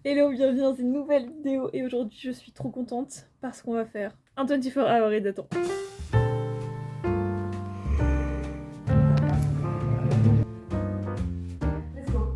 Hello, bienvenue dans une nouvelle vidéo et aujourd'hui je suis trop contente parce qu'on va faire un 24 hour readathon. Let's go.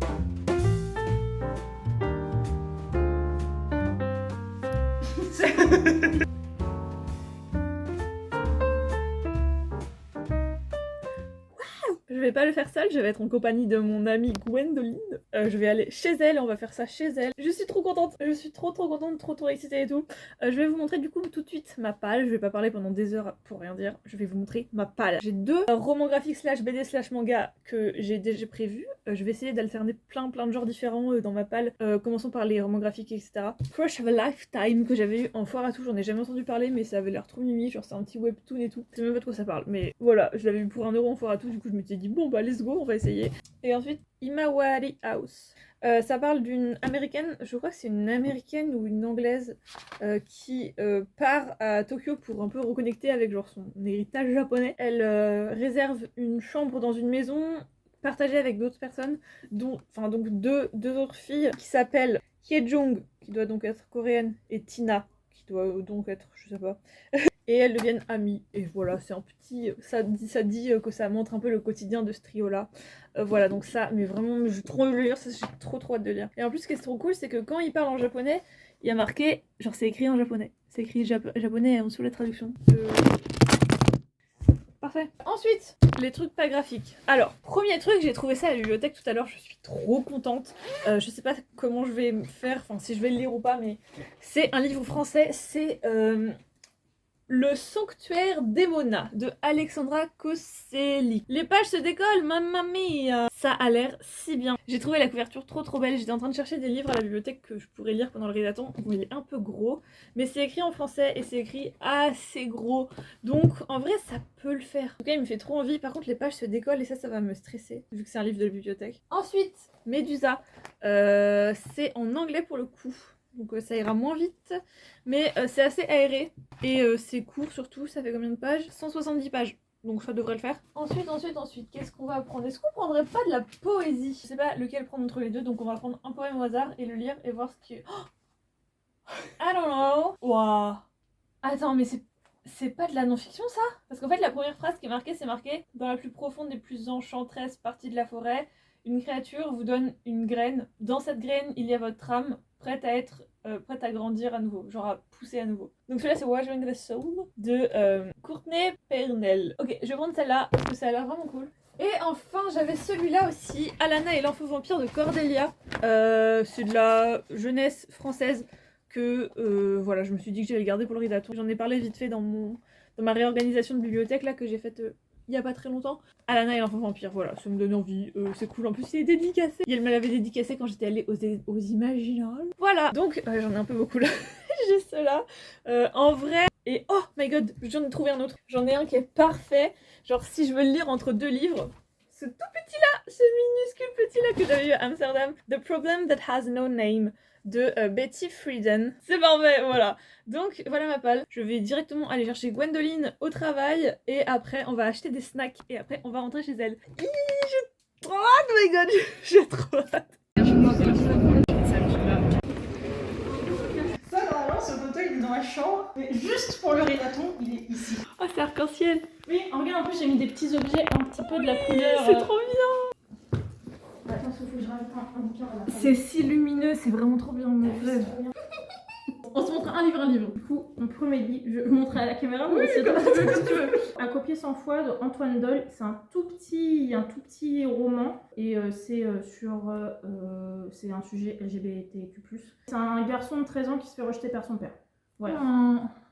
Je vais pas le faire seule, je vais être en compagnie de mon amie Gwendoline. Je vais aller chez elle, on va faire ça chez elle. Je suis trop contente, je suis trop contente, trop excitée et tout. Je vais vous montrer du coup tout de suite ma palle. Je vais pas parler pendant des heures pour rien dire. Je vais vous montrer ma palle. J'ai deux romans graphiques slash BD slash manga que j'ai déjà prévus. Je vais essayer d'alterner plein de genres différents dans ma palle. Commençons par les romans graphiques etc. Crush of a Lifetime que j'avais eu en foire à tout, j'en ai jamais entendu parler mais ça avait l'air trop mimi, genre c'est un petit webtoon et tout. Je sais même pas de quoi ça parle mais voilà, je l'avais eu pour 1€ en foire à tout, du coup je m'étais dit bon bah let's go, on va essayer. Et ensuite Imawari House. Ça parle d'une américaine, je crois que c'est une américaine ou une anglaise qui part à Tokyo pour un peu reconnecter avec genre son héritage japonais. Elle réserve une chambre dans une maison partagée avec d'autres personnes, dont, enfin donc deux autres filles qui s'appellent Hyejong, qui doit donc être coréenne, et Tina, qui doit donc être, je sais pas. Et elles deviennent amies. Et voilà, c'est un petit... Ça dit que ça montre un peu le quotidien de ce trio-là. Voilà, donc ça, mais vraiment, j'ai trop envie de le lire, ça, j'ai trop hâte de lire. Et en plus, ce qui est trop cool, c'est que quand ils parlent en japonais, il y a marqué... Genre, c'est écrit en japonais. C'est écrit japonais en dessous la traduction. Parfait. Ensuite, les trucs pas graphiques. Alors, premier truc, j'ai trouvé ça à la bibliothèque tout à l'heure, je suis trop contente. Je sais pas comment je vais me faire, enfin si je vais le lire ou pas, mais c'est un livre français, c'est... Le Sanctuaire d'Emona de Alexandra Coselli. Les pages se décollent, mamma mia. Ça a l'air si bien. J'ai trouvé la couverture trop belle. J'étais en train de chercher des livres à la bibliothèque que je pourrais lire pendant le readathon. Bon, il est un peu gros, mais c'est écrit en français et c'est écrit assez gros. Donc en vrai, ça peut le faire. En tout cas, il me fait trop envie. Par contre, les pages se décollent et ça va me stresser, vu que c'est un livre de la bibliothèque. Ensuite, Médusa. C'est en anglais pour le coup. Donc ça ira moins vite, mais c'est assez aéré et c'est court surtout. Ça fait combien de pages? 170 pages, donc ça devrait le faire. Ensuite, qu'est-ce qu'on va prendre? Est-ce qu'on prendrait pas de la poésie? Je sais pas lequel prendre entre les deux, donc on va prendre un poème au hasard et le lire et voir ce qui... Oh, I don't know. Waouh. Attends, mais c'est pas de la non-fiction ça? Parce qu'en fait la première phrase qui est marquée, c'est marqué: dans la plus profonde et plus enchanteresse partie de la forêt, une créature vous donne une graine. Dans cette graine, il y a votre âme, prête à grandir à nouveau, genre à pousser à nouveau. Donc celui-là c'est Watering the Soul de Courtney Pernell. Ok, je vais prendre celle-là parce que ça a l'air vraiment cool. Et enfin j'avais celui-là aussi, Alana et l'enfant vampire de Cordelia. C'est de la jeunesse française que voilà, je me suis dit que j'allais le garder pour le readathon. J'en ai parlé vite fait dans ma réorganisation de bibliothèque là que j'ai faite il y a pas très longtemps. Alana et l'enfant vampire, voilà, ça me donne envie, c'est cool. En plus il est dédicacé. Et elle me l'avait dédicacé quand j'étais allée aux Imaginales. Voilà, donc j'en ai un peu beaucoup là. J'ai cela. En vrai, et oh my god, j'en ai trouvé un autre. J'en ai un qui est parfait. Genre si je veux le lire entre deux livres, ce tout petit là, ce minuscule petit là que j'avais eu à Amsterdam, The Problem That Has No Name de Betty Friedan. C'est parfait, voilà. Donc voilà ma palle. Je vais directement aller chercher Gwendoline au travail et après on va acheter des snacks et après on va rentrer chez elle. J'ai trop hâte, oh my god, j'ai trop hâte. Ça, normalement, ce fauteuil il est dans la chambre, mais juste pour le readathon, il est ici. Oh, c'est arc-en-ciel. Oui, regarde, en plus j'ai mis des petits objets un petit peu de la couleur. C'est trop bien. Attends, il faut que je rajoute un bouquin là. C'est si lumineux, c'est vraiment trop bien mon rêve. On se montre un livre. Du coup, mon premier livre, je montre à la caméra. Oui, comme tu veux. À copier 100 fois de Antoine Doyle. C'est un tout petit roman et c'est c'est un sujet LGBTQ+. C'est un garçon de 13 ans qui se fait rejeter par son père. Voilà.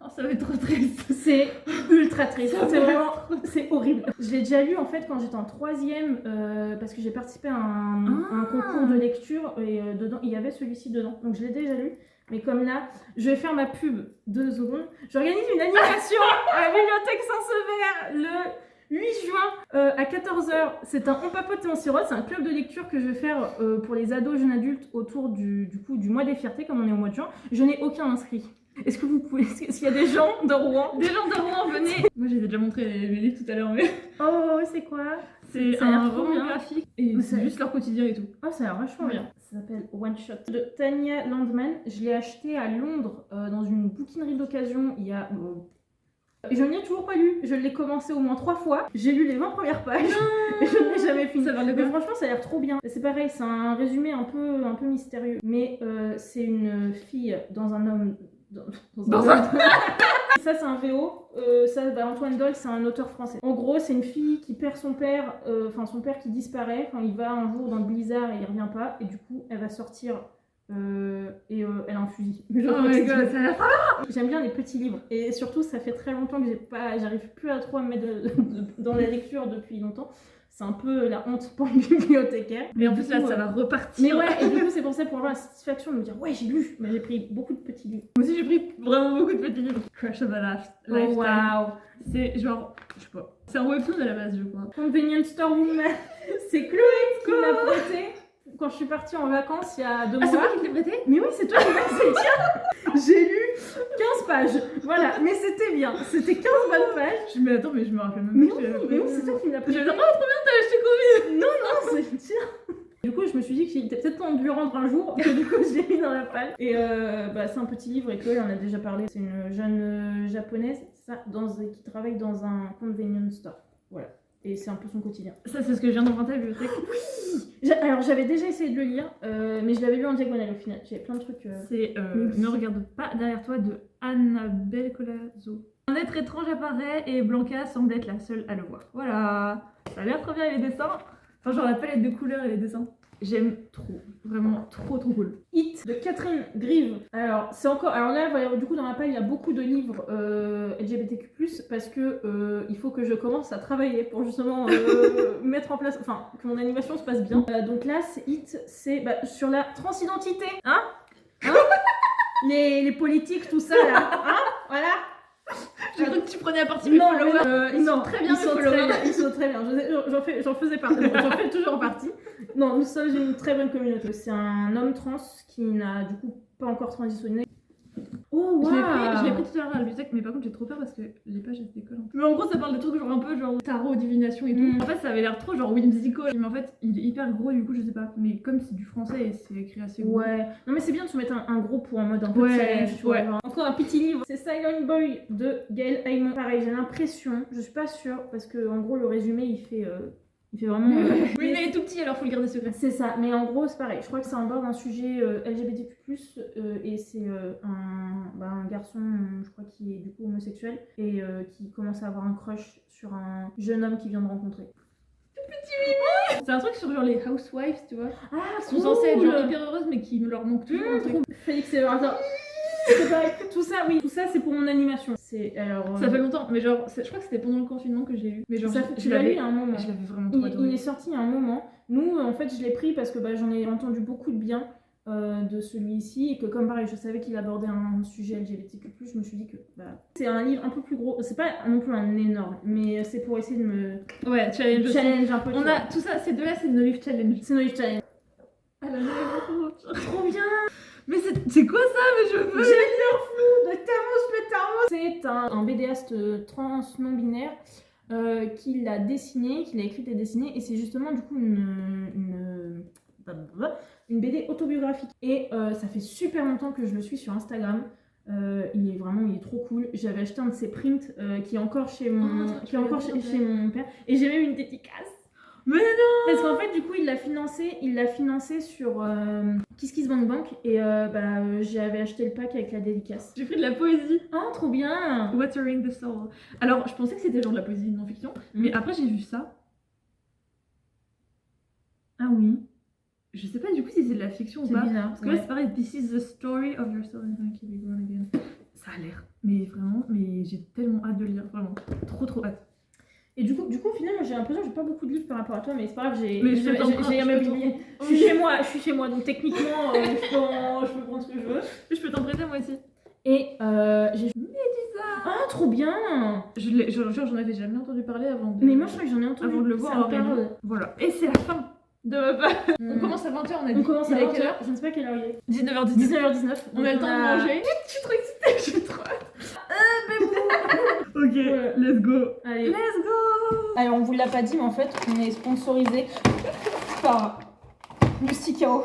Oh, ça va être trop triste. C'est ultra triste. C'est vraiment, c'est horrible. Je l'ai déjà lu en fait quand j'étais en 3ème parce que j'ai participé à un concours de lecture et dedans il y avait celui-ci dedans. Donc je l'ai déjà lu. Mais comme là, je vais faire ma pub 2 secondes. J'organise une animation à la bibliothèque Saint-Sever le 8 juin à 14h. C'est un On papote et on sirote. C'est un club de lecture que je vais faire pour les ados, jeunes adultes autour du mois des fiertés comme on est au mois de juin. Je n'ai aucun inscrit. Est-ce que vous pouvez... S'il y a des gens de Rouen, venez. Moi j'ai déjà montré mes livres tout à l'heure mais... Oh, c'est quoi? C'est Ça a l'air un trop roman bien. graphique et Mais c'est juste leur quotidien et tout. Ah, ça a l'air vachement bien. Ça s'appelle One Shot de Tanya Landman. Je l'ai acheté à Londres dans une bouquinerie d'occasion il y a. Et je ne l'ai toujours pas lu. Je l'ai commencé au moins 3 fois. J'ai lu les 20 premières pages et je ne l'ai jamais fini. Ça parle de Mais quoi? franchement, ça a l'air trop bien. C'est pareil, c'est un résumé un peu mystérieux. Mais c'est une fille dans un homme. Dans un homme. Ça, c'est un VO. Antoine Doll, c'est un auteur français. En gros, c'est une fille qui perd son père, son père qui disparaît. Il va un jour dans le blizzard et il revient pas. Et du coup, elle va sortir elle a un fusil. Oh my god, ça a l'air. J'aime bien les petits livres. Et surtout, ça fait très longtemps que j'arrive plus à trop à me mettre dans la lecture depuis longtemps. C'est un peu la honte pour le bibliothécaire. Mais en plus, là, ça va repartir. Mais ouais, et du coup, c'est pour ça, pour avoir la satisfaction de me dire, ouais, j'ai lu. Mais j'ai pris beaucoup de petits livres. Moi aussi, j'ai pris vraiment beaucoup de petits livres. Crush of a Lifetime. Oh, waouh! C'est genre, je sais pas. C'est un webtoon à la base, je crois. Convenience Store Woman. C'est Chloé qui me l'a prêté quand je suis partie en vacances il y a 2 mois. Ah, c'est moi qui te l'ai prêté? Mais oui, c'est toi qui m'as fait tiens. J'ai lu 15 pages. Voilà, mais c'était bien. C'était 15 bonnes pages. Mais attends, mais je me rappelle même Mais pas. oui, c'est toi qui me l'as prêté. Je vais dire, oh, trop bien, t'as acheté combien? Non, c'est tiens. Du coup, je me suis dit qu'il était peut-être temps de lui rendre un jour, que du coup, je l'ai mis dans la palle. Et c'est un petit livre, et Chloé en a déjà parlé. C'est une jeune japonaise qui travaille dans un convenience store. Voilà. Et c'est un peu son quotidien. Ça, c'est ce que je viens d'emprunter à la bibliothèque. Alors, j'avais déjà essayé de le lire, mais je l'avais lu en diagonale au final. J'avais plein de trucs. C'est Ne regarde pas derrière toi de Annabelle Colazo. Un être étrange apparaît et Blanca semble être la seule à le voir. Voilà. Ça a l'air trop bien, les dessins. Enfin, genre la palette de couleurs et les dessins. J'aime trop. Vraiment trop cool. Hit de Catherine Grieve. Alors, c'est encore. Alors là, voilà, du coup, dans ma palle, il y a beaucoup de livres LGBTQ, parce que il faut que je commence à travailler pour justement mettre en place. Enfin, que mon animation se passe bien. Donc là, c'est Hit, c'est sur la transidentité. Hein les politiques, tout ça là. Hein voilà. J'ai cru que tu prenais à partie mes followers. Ils sont très bien, mes followers. Ils sont très bien. J'en faisais partie. J'en fais toujours partie. Non, nous sommes une très bonne communauté. C'est un homme trans qui n'a du coup pas encore transitionné. Oh waouh! Je l'ai pris tout à l'heure à la bibliothèque, mais par contre j'ai trop peur parce que les pages elles se décollent. Mais en gros ça parle de trucs genre un peu genre tarot, divination et tout. En fait ça avait l'air trop genre whimsical, mais en fait il est hyper gros du coup je sais pas. Mais comme c'est du français et c'est écrit assez gros. Ouais. Non mais c'est bien de se mettre un gros pour en mode un peu challenge, tu vois. Encore un petit livre. C'est Silent Boy de Gail Haymon. Pareil, j'ai l'impression, je suis pas sûre parce que en gros le résumé il fait vraiment. Oui, mais il est tout petit alors faut le garder secret. C'est ça, mais en gros c'est pareil. Je crois que c'est un bord d'un sujet LGBTQ+, et c'est un garçon, je crois, qui est du coup homosexuel et qui commence à avoir un crush sur un jeune homme qu'il vient de rencontrer. C'est un truc sur genre les housewives, tu vois. Ah, qui sont censées être genre hyper heureuses mais qui leur manque toujours un truc. Félix et Valentin. C'est pareil. Tout ça, oui, tout ça c'est pour mon animation. Ça fait longtemps, mais genre, je crois que c'était pendant le confinement que je l'ai lu. Mais genre, tu l'as lu il y a un moment. Je l'avais vraiment trop adoré. Il est sorti il y a un moment. Nous, en fait, je l'ai pris parce que j'en ai entendu beaucoup de bien de celui-ci et que comme pareil, je savais qu'il abordait un sujet LGBTQ+, je me suis dit que c'est un livre un peu plus gros. C'est pas non plus un énorme, mais c'est pour essayer de me challenge un peu. On a tout ça, ces deux-là, c'est nos livres challenge. C'est nos livres challenge. Ah là là, trop bien. Mais c'est quoi ça? Mais je veux. Gender flou de Tamos le Tamos. C'est un BDaste trans non binaire qui l'a dessiné, qui l'a écrit et dessiné, et c'est justement du coup une BD autobiographique. Et ça fait super longtemps que je le suis sur Instagram. Il est trop cool. J'avais acheté un de ses prints qui est encore chez mon chez mon père, et j'ai même une dédicace. Mais non! Parce qu'en fait, du coup, il l'a financé sur KissKissBankBank et j'avais acheté le pack avec la dédicace. J'ai pris de la poésie. Ah, trop bien! Watering the Soul. Alors, je pensais que c'était genre de la poésie de non-fiction, mais après j'ai vu ça. Ah oui. Je sais pas du coup si c'est de la fiction ou pas. Bizarre. Parce que là, c'est pareil, this is the story of your soul and how you be born again. Ça a l'air. Mais vraiment, j'ai tellement hâte de le lire, vraiment. Trop hâte. Et du coup, au final, j'ai l'impression que j'ai pas beaucoup de livres par rapport à toi, mais c'est pas grave, j'ai Je suis chez moi, donc techniquement, je peux prendre ce que je veux. Je peux t'en prêter moi aussi. Et j'ai... Médusa! Ah, trop bien! J'en avais jamais entendu parler avant de... Mais moi, je crois que j'en ai entendu. Avant de le voir, voilà. Et c'est la fin de ma part. On commence à 20h, on a dit. On commence à 20h, je ne sais pas quelle heure il est. 19h19. 19h19. On a le temps de manger. Je suis trop excitée, j'ai trop hâte. Mais bon. Ok, Ok, let's go. Allez. Let's go. Alors, on vous l'a pas dit, mais en fait, on est sponsorisé par Musticao.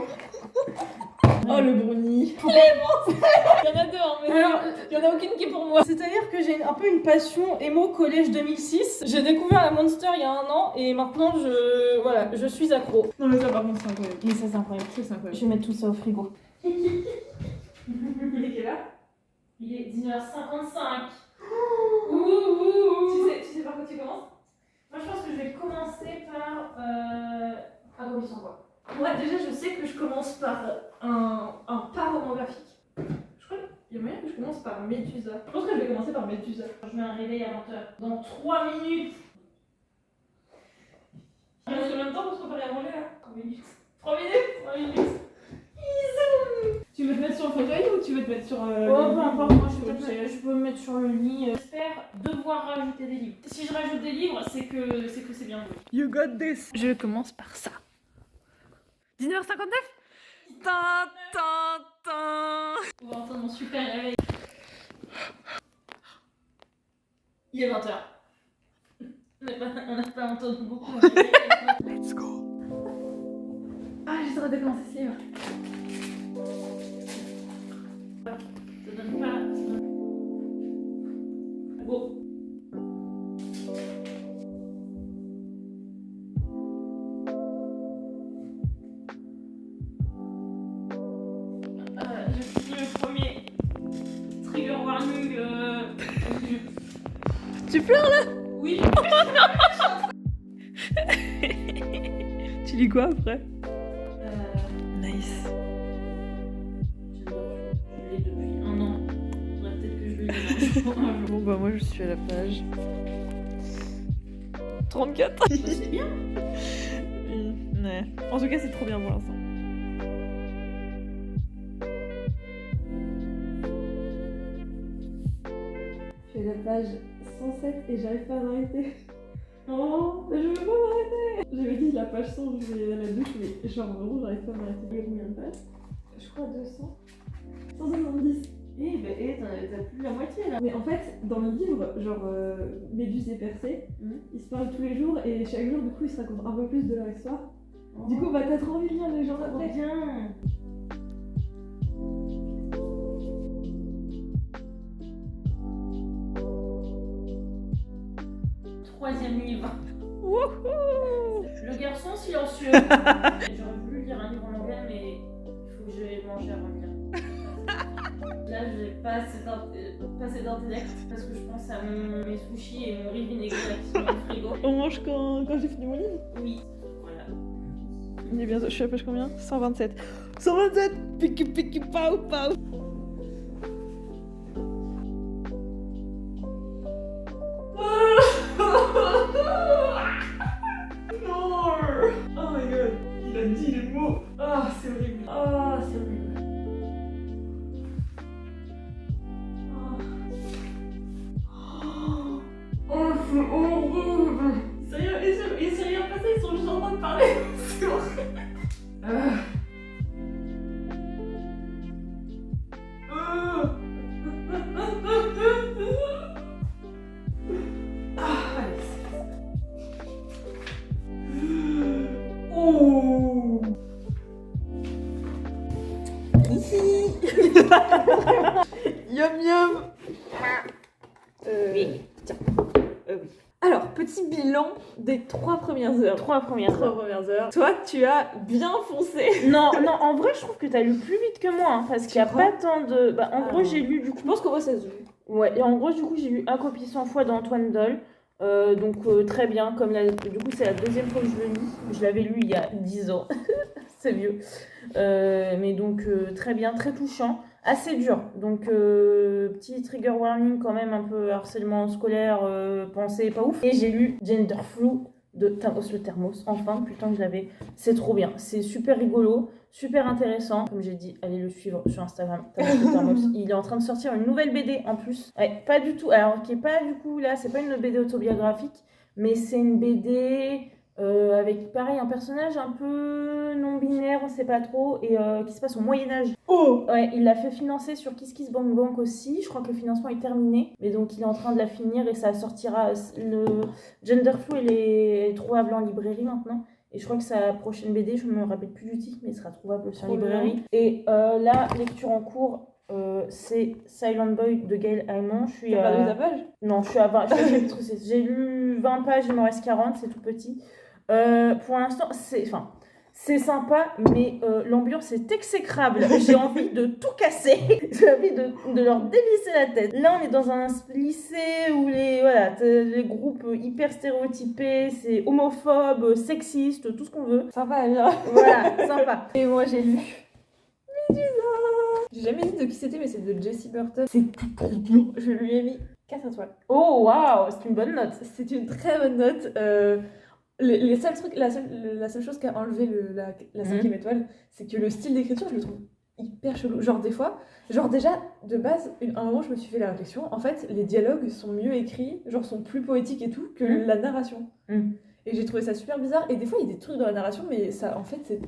Oh le brownie. Il y en a deux, hein, mais Alors, il y en a aucune qui est pour moi. c'est-à-dire que j'ai un peu une passion émo collège 2006. J'ai découvert la Monster il y a 1 an et maintenant je suis accro. Non mais ça par contre c'est incroyable. Mais ça c'est incroyable. C'est incroyable. Je vais mettre tout ça au frigo. Il est quelle heure? Il est 19h55. Tu sais par quoi tu commences? Moi je pense que je vais commencer par Agonie sans voix. Moi déjà je sais que je commence par un pas roman graphique. Je crois qu'il y a moyen que je commence par Médusa. Je pense que je vais commencer par Médusa. Je mets un réveil à 20h. Dans 3 minutes. Il reste combien de temps pour se préparer à manger là? 3 minutes. 3 minutes? 3 minutes. Tu veux te mettre sur le fauteuil ou tu veux te mettre sur Oh, peu importe, moi je je peux me mettre sur le lit. J'espère devoir rajouter des livres. Si je rajoute des livres, c'est que c'est bien joué. You got this. Je commence par ça. 19h59? Tin, tin, tin. On va entendre mon super réveil. Il est 20h. On n'a pas entendu beaucoup. Let's go. Ah, j'essaierai de commencer si. Ça donne pas. Bon. Je finis le premier trigger warning. Tu pleures là? Oui. Tu lis quoi après? Nice. Je l'ai depuis 1 an. Faudrait peut-être que je le lise un jour. Bon bah moi je suis à la page 34. C'est bien. Ouais. En tout cas c'est trop bien pour l'instant. Je suis à la page 107 et j'arrive pas à m'arrêter. Oh, mais je veux pas m'arrêter. J'avais dit la page 100, je vais à la douche, mais genre vraiment j'arrive pas à m'arrêter. Il y a combien de pages? Je crois 200. 170. T'as plus la moitié là. Mais en fait, dans le livre, genre Méduse et Persée, ils se parlent tous les jours et chaque jour, du coup, ils se racontent un peu plus de leur histoire. Du coup, bah t'as trop envie de lire les jours d'après. Bien. Troisième livre. Wouhou! Le garçon silencieux. J'aurais voulu lire un livre en anglais, mais il faut que j'aille manger avant de lire. Là, j'ai pas assez d'intellect parce que je pense à mes sushis et mon riz vinaigré là, qui sont dans le frigo. On mange quand j'ai fini mon livre. Oui, voilà. Il est bientôt, je suis à la page combien? 127. 127! Piki piki pau pau! Non! Oh my god! Il a dit les mots! Ah, c'est horrible! Oh, c'est horrible. Oh, c'est horrible! Il s'est rien passé, ils sont juste en train de parler! C'est horrible! Oh! Yum yum! Oui. Tiens. Oui. Alors, petit bilan des 3 premières heures. 3 premières 3 premières heures. Toi, tu as bien foncé. Non, en vrai, je trouve que t'as lu plus vite que moi, hein, parce qu'il y a crois pas tant de. Bah, en gros, j'ai lu du Je coup. pense qu'au moins ça se joue. Ouais, et en gros, du coup, j'ai lu Un copier 100 fois d'Antoine Doll. Donc, très bien. Du coup, c'est la deuxième fois que je le lis. Je l'avais lu il y a 10 ans. C'est vieux. Mais donc, très bien, très touchant. Assez dur. Donc, petit trigger warning quand même, un peu harcèlement scolaire, pensée pas ouf. Et j'ai lu Gender Flu de Thermos le Thermos. Enfin, putain que je l'avais. C'est trop bien. C'est super rigolo, super intéressant. Comme j'ai dit, allez le suivre sur Instagram. Thermos le Thermos. Il est en train de sortir une nouvelle BD en plus. Ouais, pas du tout. Alors, qui est pas du coup là, c'est pas une BD autobiographique, mais c'est une BD avec pareil un personnage un peu non binaire, on sait pas trop, et qui se passe au Moyen-Âge. Oh. Ouais, il l'a fait financer sur Kiss Kiss Bank Bank aussi. Je crois que le financement est terminé. Mais donc, il est en train de la finir et ça sortira. Le Genderflu, elle est trouvable en librairie maintenant. Et je crois que sa prochaine BD, je me rappelle plus du titre, mais elle sera trouvable sur Trop librairie. bien. Et la lecture en cours, c'est Silent Boy de Gail Haymon. Je suis T'as pas lu ta page? Non, je suis à 20. J'ai lu 20 pages, il m'en reste 40, c'est tout petit. Pour l'instant, c'est sympa, mais l'ambiance est exécrable. J'ai envie de tout casser. J'ai envie de leur dévisser la tête. Là, on est dans un lycée où les groupes hyper stéréotypés, c'est homophobe, sexiste, tout ce qu'on veut. Sympa à lire. Voilà, sympa. Et moi j'ai lu Médusa. J'ai jamais dit de qui c'était, mais c'est de Jessie Burton. C'est trop bien. Je lui ai mis 4 étoiles. Oh, waouh, c'est une bonne note. C'est une très bonne note. Les seuls trucs, la seule chose qui a enlevé la 5e étoile, c'est que le style d'écriture, je le trouve hyper chelou. Genre des fois, déjà, de base, à un moment, je me suis fait la réflexion. En fait, les dialogues sont mieux écrits, genre sont plus poétiques et tout, que la narration. Et j'ai trouvé ça super bizarre. Et des fois, il y a des trucs dans la narration, mais ça, en fait, c'est...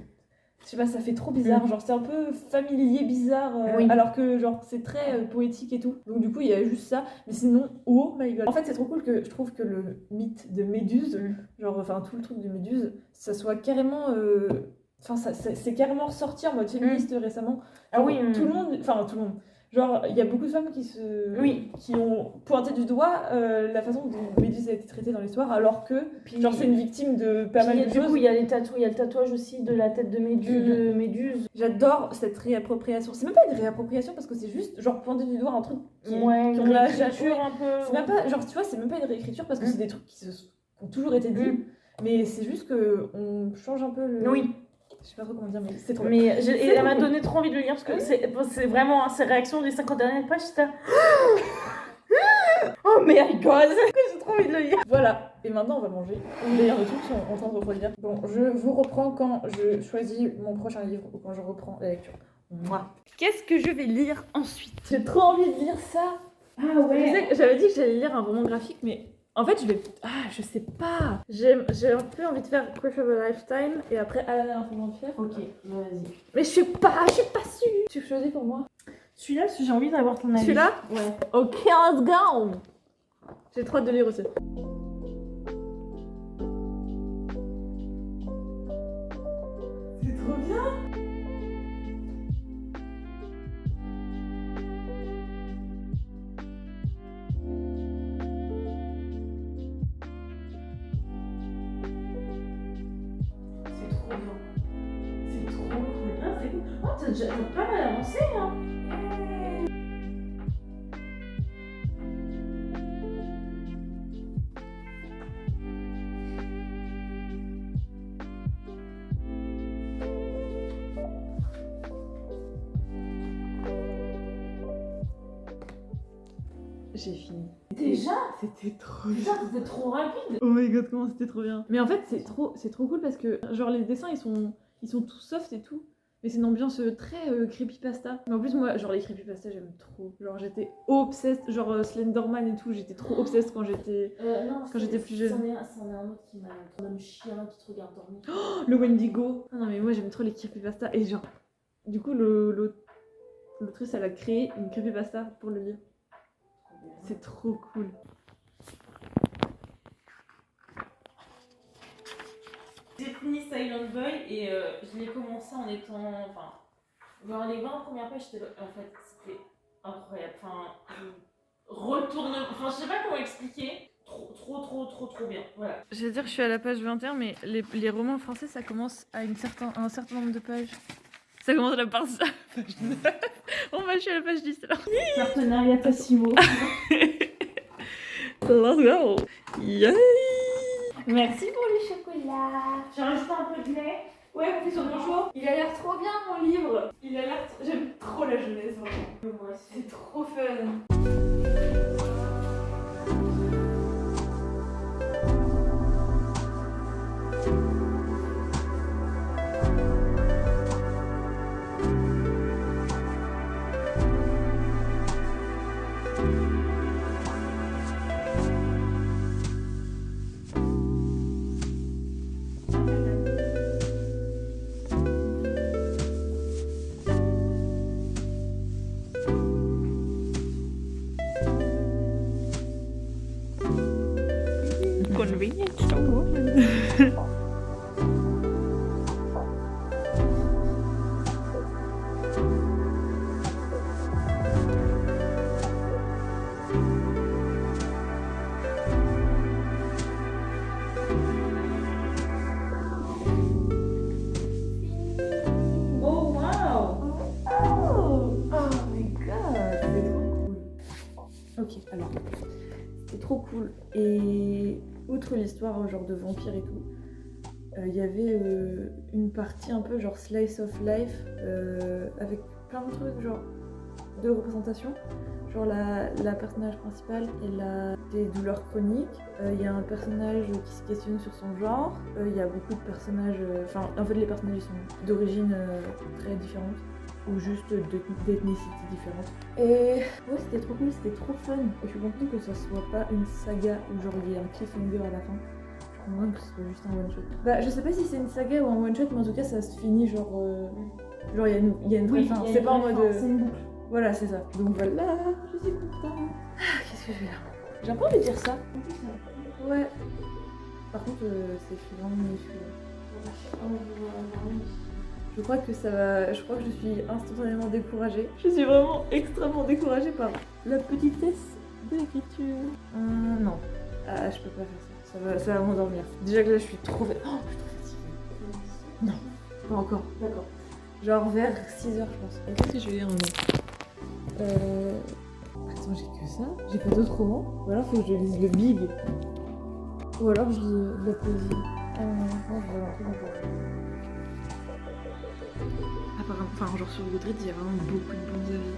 Je sais pas, ça fait trop bizarre. Genre, c'est un peu familier, bizarre, alors que, genre, c'est très poétique et tout. Donc, du coup, il y a juste ça. Mais sinon, oh my god. En fait, c'est trop cool que je trouve que le mythe de Méduse, genre, enfin, tout le truc de Méduse, ça soit carrément... Enfin, c'est carrément ressorti en mode féministe récemment. Ah Genre, oui. tout le monde. Genre, il y a beaucoup de femmes qui ont pointé du doigt la façon dont Méduse a été traitée dans l'histoire, alors que, genre, c'est une victime de pas mal de Du choses. coup, il y a le tatouage aussi de la tête de Méduse. J'adore cette réappropriation. C'est même pas une réappropriation parce que c'est juste, genre, pointer du doigt un truc qui Une on a réécriture un peu. C'est même pas, genre, tu vois, c'est même pas une réécriture parce que c'est des trucs qui ont toujours été dits, mais c'est juste qu'on change un peu le... Oui. Je sais pas trop comment dire, mais c'est trop bien. Mais elle m'a donné trop envie de le lire parce que c'est vraiment ces réactions des 50 dernières pages, c'était oh my god, j'ai trop envie de le lire. Voilà, et maintenant on va manger. D'ailleurs, les trucs sont en train de refroidir. Bon, je vous reprends quand je choisis mon prochain livre ou quand je reprends la lecture. Moi. Qu'est-ce que je vais lire ensuite? J'ai trop envie de lire ça. Ah Tu sais que j'avais dit que j'allais lire un roman graphique, mais en fait, je sais pas. J'ai un peu envie de faire Crush of a Lifetime et après Alana l'enfant de fier. Ok, vas-y. Mais je suis pas sûre. Tu choisis pour moi? Celui-là, parce que j'ai envie d'avoir ton avis. Celui-là? Ouais. Ok, let's go. J'ai trop hâte de lire aussi. C'est trop bien. C'est trop bien. C'est trop cool. Ah, c'est cool. Oh, t'as déjà pas mal avancé, hein. J'ai fini. Déjà? C'était trop Putain, c'était trop rapide. Oh my god, comment c'était trop bien. Mais en fait, c'est trop cool parce que, genre, les dessins, ils sont tout soft et tout. Mais c'est une ambiance très creepypasta. Mais en plus, moi, genre, les creepypasta, j'aime trop. Genre, j'étais obsessed. Genre, Slenderman et tout, j'étais trop obsessed quand j'étais plus jeune. C'en est un autre qui m'a... Ton homme chien qui te regarde dormir. Oh, le Wendigo. Ah non, mais moi, j'aime trop les creepypasta. Et genre, du coup, l'autrice, elle a créé une creepypasta pour le lire. C'est trop cool. J'ai fini Silent Boy et je l'ai commencé en étant... Enfin, voir les 20 premières pages, c'était incroyable. Enfin, Enfin, je sais pas comment expliquer. Trop bien. Voilà. Je vais dire que je suis à la page 21, mais les romans français, ça commence à un certain nombre de pages. Ça commence à la page 9. Bon, bah, je suis à la page 10 alors. Partenariat Tassimo. Let's go. Yay. Merci pour les chocolats. J'ai rajouté un peu de lait. Ouais, on fait sur mon choix. Il a l'air trop bien mon livre. J'aime trop la jeunesse, vraiment. Moi aussi. C'est trop fun. convenience store woman. Oh wow! Oh my god! C'est trop cool. Ok, alors, c'est trop cool. Et outre l'histoire genre de vampire et tout, il y avait une partie un peu genre slice of life avec plein de trucs genre de représentation. Genre la personnage principale, elle a des douleurs chroniques. Il y a un personnage qui se questionne sur son genre. Il y a beaucoup de personnages... Enfin, en fait, les personnages ils sont d'origine très différente. Ou juste d'ethnicité différente. Et ouais, c'était trop cool, c'était trop fun. Et je suis contente que ça soit pas une saga où genre il y a un cliffhanger à la fin. Je suis contente que ce soit juste un one shot. Bah, je sais pas si c'est une saga ou un one shot, mais en tout cas, ça se finit genre... Genre, il y a une vraie fin. C'est pas en mode... C'est une boucle. Voilà, c'est ça. Donc voilà, je suis contente. Qu'est-ce que je vais là? J'ai un peu envie de dire ça. Ouais. Par contre, c'est vraiment minuscule. Je crois que ça va. Je crois que je suis instantanément découragée. Je suis vraiment extrêmement découragée par la petitesse de l'écriture. Non. Ah, je peux pas faire ça. Ça va m'endormir. Déjà que là, je suis trop. Oh, je suis trop fatiguée. Non, pas encore. D'accord. Genre vers 6h, je pense. Qu'est-ce que je vais lire maintenant? Attends, j'ai que ça? J'ai pas d'autres romans? Ou alors faut que je lise le Big? Ou alors je lis de la poésie? Non, je vais un truc encore. Apparemment, enfin, genre sur Goodreads, il y a vraiment beaucoup de bons avis.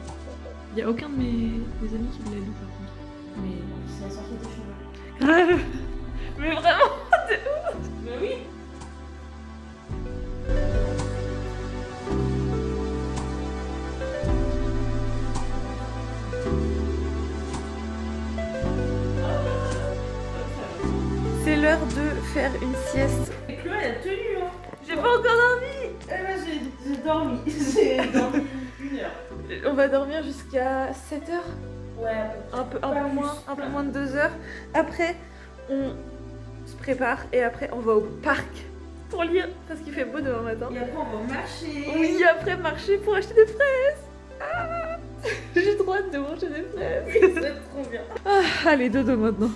Il y a aucun de mes amis qui l'a lu par contre. Mais. C'est la sortie des cheveux. Grave! Mais vraiment, de ouf! Mais oui! C'est l'heure de faire une sieste. Et Chloé, elle a tenu, hein! J'ai pas encore dormi. Eh ben, j'ai dormi. J'ai dormi 1 heure. On va dormir jusqu'à 7h. Ouais, Un peu moins de 2h. Après, on se prépare et après on va au parc pour lire parce qu'il fait beau demain matin. Et après, on va marcher. Oui, après marcher pour acheter des fraises. Ah, j'ai trop hâte de manger des fraises. Ça va être trop bien. Ah, allez, dodo maintenant.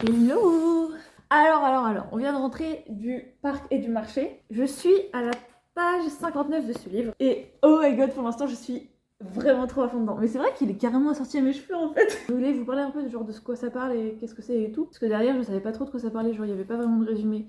Hello. Alors, on vient de rentrer du parc et du marché. Je suis à la page 59 de ce livre. Et oh my god, pour l'instant, je suis vraiment trop à fond dedans. Mais c'est vrai qu'il est carrément assorti à mes cheveux en fait. Je voulais vous parler un peu de genre de quoi ça parle et qu'est-ce que c'est et tout. Parce que derrière, je savais pas trop de quoi ça parlait, genre il y avait pas vraiment de résumé.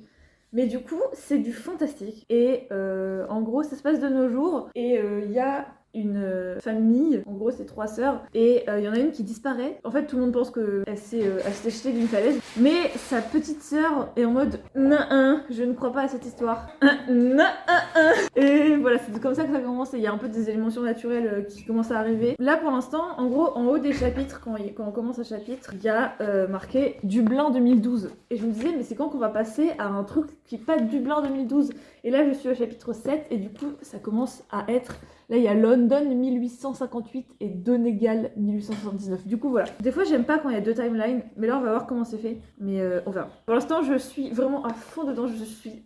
Mais du coup, c'est du fantastique. Et en gros, ça se passe de nos jours. Et il y a une famille, en gros c'est 3 sœurs, et il y en a une qui disparaît. En fait tout le monde pense qu'elle s'est jetée d'une falaise, mais sa petite sœur est en mode nan, je ne crois pas à cette histoire. Nan. Et voilà, c'est comme ça que ça commence, et il y a un peu des éléments surnaturels qui commencent à arriver. Là pour l'instant, en gros, en haut des chapitres, quand on commence un chapitre, il y a marqué Dublin 2012. Et je me disais, mais c'est quand qu'on va passer à un truc qui n'est pas Dublin 2012? Et là je suis au chapitre 7, et du coup ça commence à être... Là, il y a London 1858 et Donegal 1879. Du coup, voilà. Des fois, j'aime pas quand il y a 2 timelines, mais là, on va voir comment c'est fait. Mais on verra. Pour l'instant, je suis vraiment à fond dedans. Je suis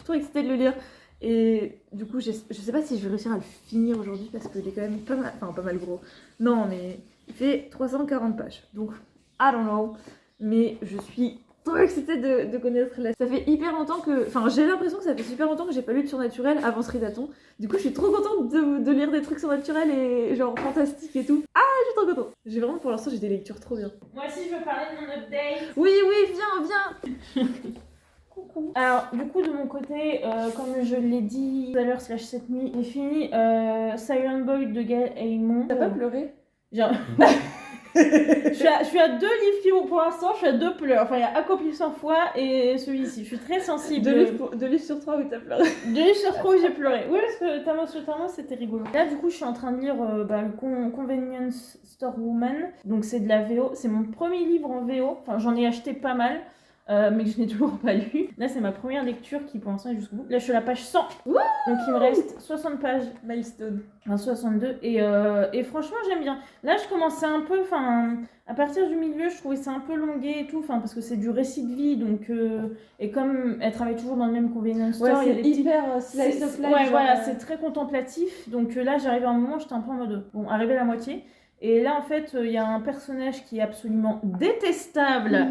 trop excitée de le lire. Et du coup, je sais pas si je vais réussir à le finir aujourd'hui parce qu'il est quand même pas mal... Enfin, pas mal gros. Non, mais il fait 340 pages. Donc, I don't know. Mais je suis trop excitée de connaître la... Ça fait hyper longtemps que... Enfin, j'ai l'impression que ça fait super longtemps que j'ai pas lu de surnaturel avant ce Ridaton. Du coup, je suis trop contente de lire des trucs surnaturels et genre fantastiques et tout. Ah, je suis trop contente. J'ai vraiment, pour l'instant, j'ai des lectures trop bien. Moi aussi, je veux parler de mon update. Oui, viens. Coucou. Alors, du coup, de mon côté, comme je l'ai dit tout à l'heure, cette nuit, j'ai fini Silent Boy de Gaël Aymon. T'as pas pleuré? Genre... je suis à 2 livres qui vont pour l'instant, je suis à 2 pleurs. Enfin, il y a Accompli 100 fois et celui-ci. Je suis très sensible. 2 livres sur 3 où t'as pleuré. 2 livres sur 3 où j'ai pleuré. Oui, parce que Tamos sur Tamos, c'était rigolo. Là, du coup, je suis en train de lire Convenience Store Woman. Donc, c'est de la VO. C'est mon premier livre en VO. Enfin, j'en ai acheté pas mal. Mais que je n'ai toujours pas lu. Là, c'est ma première lecture qui, pour l'instant, est jusqu'au bout. Là, je suis à la page 100. Donc, il me reste 60 pages. Milestone. Enfin, 62. Et franchement, j'aime bien. Là, je commençais un peu... Enfin, à partir du milieu, je trouvais ça un peu longué et tout. Enfin, parce que c'est du récit de vie. Donc, et comme elle travaille toujours dans le même convenience store, il y a des hyper slice of life. Ouais, genre, voilà, c'est très contemplatif. Donc là, j'arrivais à un moment, j'étais un peu en mode... Bon, arrivé à la moitié. Et là, en fait, il y a un personnage qui est absolument détestable,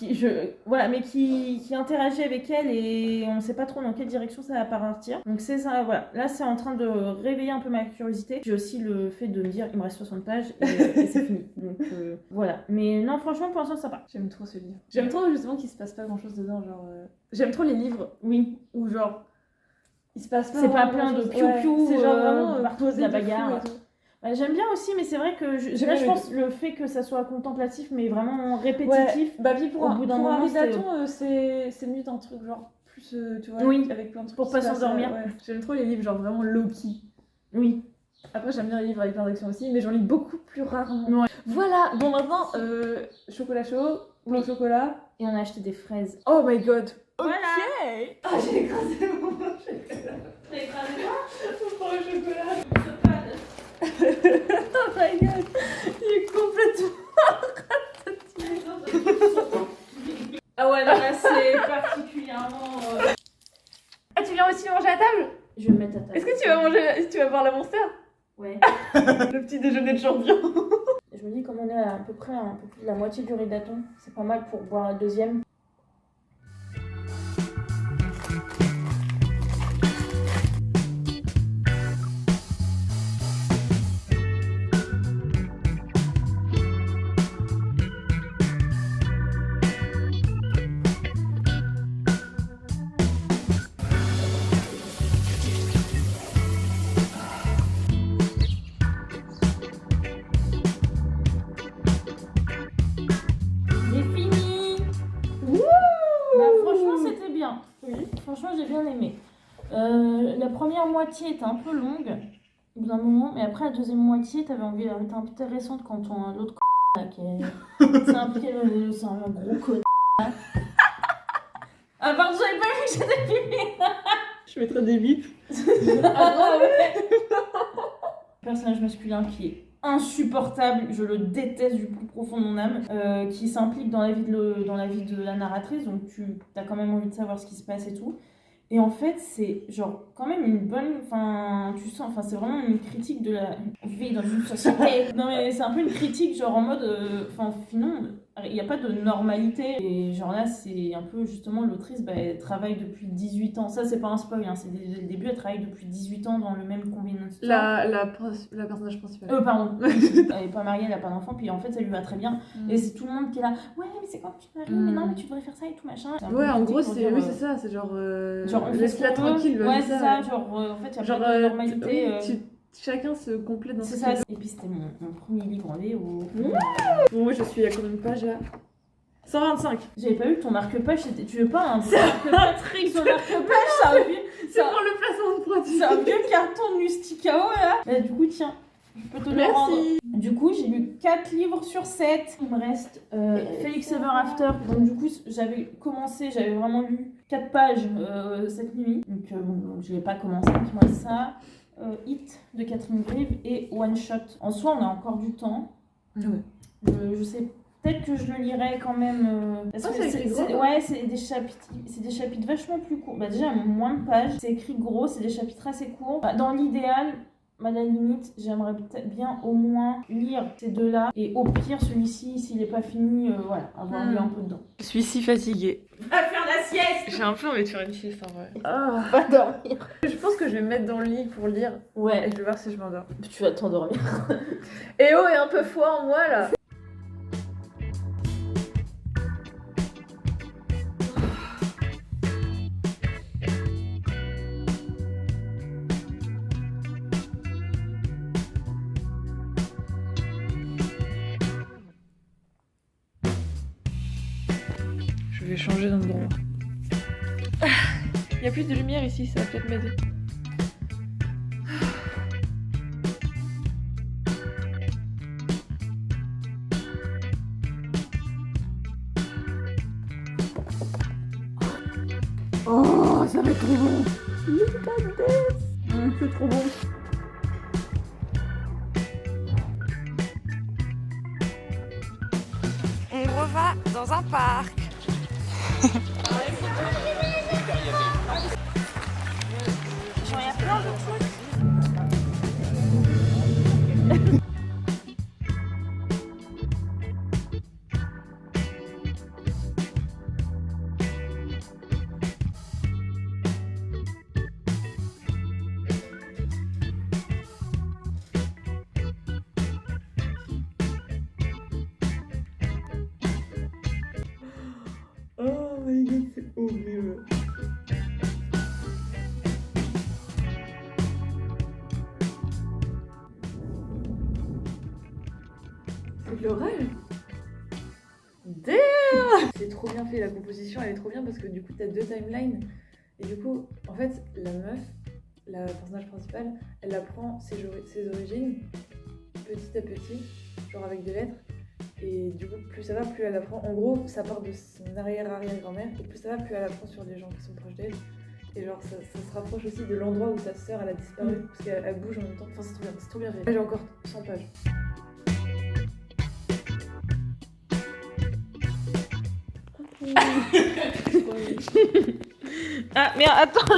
mais qui interagit avec elle et on ne sait pas trop dans quelle direction ça va partir. Donc c'est ça, voilà. Là, c'est en train de réveiller un peu ma curiosité. J'ai aussi le fait de me dire, il me reste 60 pages et c'est fini. Donc voilà. Mais non, franchement, pour l'instant, ça part. J'aime trop ce livre. J'aime trop justement qu'il se passe pas grand chose dedans. Genre, j'aime trop les livres, oui, où genre, il se passe pas. C'est pas plein de piou-piou, c'est genre vraiment partout de la bagarre. Bah, j'aime bien aussi, mais c'est vrai que je pense le fait que ça soit contemplatif, mais vraiment répétitif. Ouais. Bah, puis pour au bout d'un moment, un ridaton, c'est mieux d'un truc genre plus, tu vois, oui. avec plein de trucs. Pour pas s'endormir. Ouais. J'aime trop les livres genre vraiment low-key. Oui. Après, j'aime bien les livres avec plein d'action aussi, mais j'en lis beaucoup plus rarement. Ouais. Voilà, bon, maintenant, chocolat chaud, au chocolat. Et on a acheté des fraises. Oh my god. Voilà. Ok. Ah, j'ai écrasé mon chocolat. T'as écrasé quoi? Mon pain au chocolat. Oh my god, il est complètement Ah ouais, non, là c'est particulièrement... Ah, tu viens aussi manger à table? Je vais me mettre à table. Est-ce que tu vas boire la Monster? Ouais. Le petit déjeuner de champion. Je me dis, comme on est à peu près à un peu plus de la moitié du ridaton, c'est pas mal pour boire la deuxième. Franchement, j'ai bien aimé. La première moitié était un peu longue, au bout d'un moment, mais après la deuxième moitié, t'avais envie d'arrêter intéressante quand l'autre là, qui est... c'est impliqué, c'est un gros connard. Ah pardon, j'avais pas vu que j'étais filmée. Je mettrai des bips. Ah ouais. Personnage masculin qui est insupportable, je le déteste du plus profond de mon âme, qui s'implique dans la vie de la narratrice, donc tu as quand même envie de savoir ce qui se passe et tout. Et en fait, c'est genre quand même une bonne, enfin tu sens, enfin c'est vraiment une critique de la vie dans une société. Non mais c'est un peu une critique genre en mode, enfin finalement il n'y a pas de normalité. Et genre là c'est un peu justement l'autrice, bah, elle travaille depuis 18 ans, ça c'est pas un spoil, hein, c'est dès le début, elle travaille depuis 18 ans dans le même convenience store. La personnage principale. Pardon. Elle est pas mariée, elle a pas d'enfant, puis en fait ça lui va très bien. Et c'est tout le monde qui est là, ouais mais c'est quand tu te maries, mais non mais tu devrais faire ça et tout machin. Ouais, en gros c'est, oui c'est ça, c'est genre laisse-la tranquille. Ouais c'est ça, genre en fait il y a pas de normalité. Oui, chacun se complète dans c'est ce ça. qu'il Et puis c'était mon premier livre en VO. Bon, moi je suis à combien de pages là? 125. J'avais pas eu ton marque-page, tu veux pas un marque-page? Ton marque-page, c'est un vieux... C'est pour le placement de produit. C'est un vieux carton de Musticao là. Du coup tiens, je peux te le rendre. Du coup j'ai lu 4 livres sur 7. Il me reste Felix Ever After. Donc du coup j'avais vraiment lu 4 pages cette nuit. Donc je l'ai pas commencé, donc il me reste ça. Hit de Catherine Grieve et One Shot. En soi on a encore du temps. Ouais. Je sais peut-être que je le lirai quand même. Parce que c'est des chapitres vachement plus courts. Bah déjà moins de pages, c'est écrit gros, c'est des chapitres assez courts. Bah, dans l'idéal, à la limite, j'aimerais peut-être bien au moins lire ces deux-là. Et au pire, celui-ci, s'il n'est pas fini, voilà, avoir lu un peu dedans. Je suis si fatiguée. Va faire la sieste. J'ai un peu envie de faire une sieste en vrai. Ah, va dormir. Je pense que je vais me mettre dans le lit pour lire. Et Ouais, je vais voir si je m'endors. tu vas t'endormir. Et oh, et un peu foi en moi là. Je vais changer d'endroit. Il y a plus de lumière ici, ça va peut-être m'aider. Oh, ça va être trop bon. C'est trop bon. On reva dans un parc. Oh my god, c'est horrible. C'est de l'orage. Damn! C'est trop bien fait, la composition elle est trop bien parce que du coup t'as deux timelines. Et du coup, en fait, la meuf, la personnage principale, elle apprend ses origines petit à petit, genre avec des lettres. Et du coup, plus ça va, plus elle apprend. En gros, ça part de son arrière-arrière-grand-mère. Et plus ça va, plus elle apprend sur des gens qui sont proches d'elle. Et genre, ça se rapproche aussi de l'endroit où sa sœur elle a disparu. Parce qu'elle bouge en même temps. Enfin, c'est trop bien fait. Là, j'ai encore 100 pages. Ah, mais attends,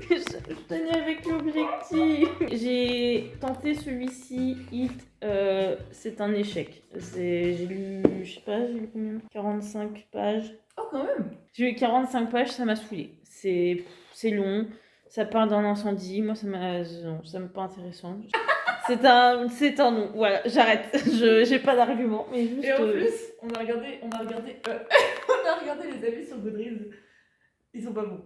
je tenais avec l'objectif. J'ai tenté celui-ci, Hit, c'est un échec. J'ai lu, je sais pas, j'ai lu combien 45 pages. Oh, quand même! J'ai lu 45 pages, ça m'a saoulé. C'est long, ça parle d'un incendie, moi ça m'a pas intéressant. C'est un non, voilà, j'arrête. J'ai pas d'argument, mais juste. Et en plus, on a regardé on a regardé les avis sur Goodreads. Ils sont pas bons.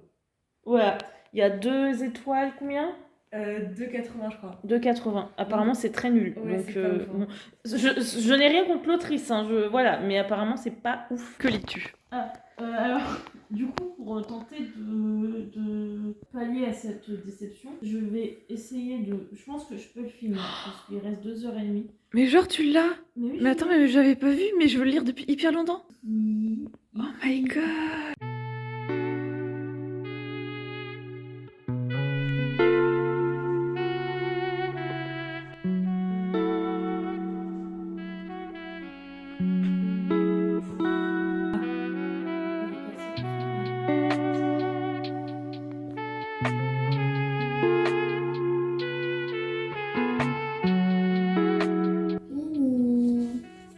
Voilà, il y a 2 étoiles, combien 2,80 je crois. 2,80. Apparemment, c'est très nul. Ouais, donc, c'est pas ouf, hein. bon. Je n'ai rien contre l'autrice, hein, voilà, mais apparemment, c'est pas ouf. Que lis-tu? Alors, du coup, pour tenter de pallier à cette déception, je vais essayer de. Je pense que je peux le finir, parce qu'il reste 2h30. Mais genre, tu l'as? Mais oui, Mais attends, mais j'avais pas vu, mais je veux le lire depuis hyper longtemps. Oh my god!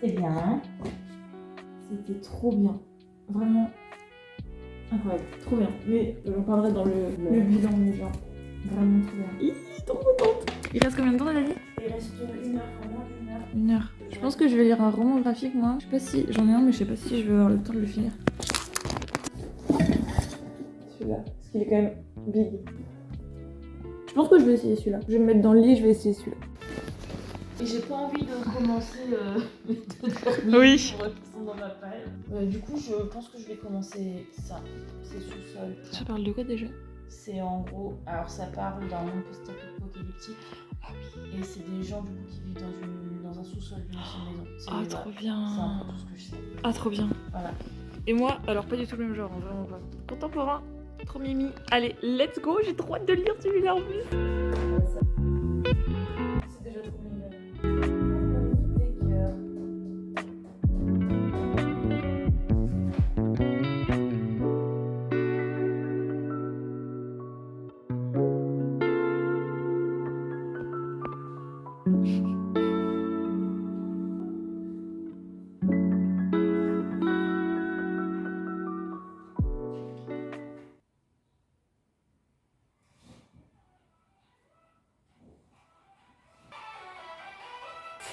C'était bien. C'était trop bien. Vraiment incroyable. Trop bien. Mais j'en parlerai dans le bilan, mais genre vraiment trop bien. Trop contente! Il reste combien de temps dans la vie? Il reste 1 heure, moins d'1 heure. 1 heure. Je pense que je vais lire un roman graphique, moi. Je sais pas si. J'en ai un, mais je sais pas si je vais avoir le temps de le finir. Celui-là. Parce qu'il est quand même big. Je pense que je vais essayer celui-là. Je vais me mettre dans le lit, je vais essayer celui-là. Et j'ai pas envie de commencer les 2 Oui. pour qui sont dans ma page. Du coup, je pense que je vais commencer ça. C'est sous-sol. Ça parle de quoi déjà? C'est en gros, alors ça parle d'un monde post-apocalyptique. Et c'est des gens du coup qui vivent dans un sous-sol d'une ancienne maison. C'est Ah, voilà, trop c'est bien! un peu tout ce que je sais. Ah, trop bien! Voilà. Et moi, alors pas du tout le même genre, hein, vraiment pas. Contemporain, trop mimi. Allez, let's go, j'ai trop hâte de lire celui-là en plus. C'est déjà trop mignon.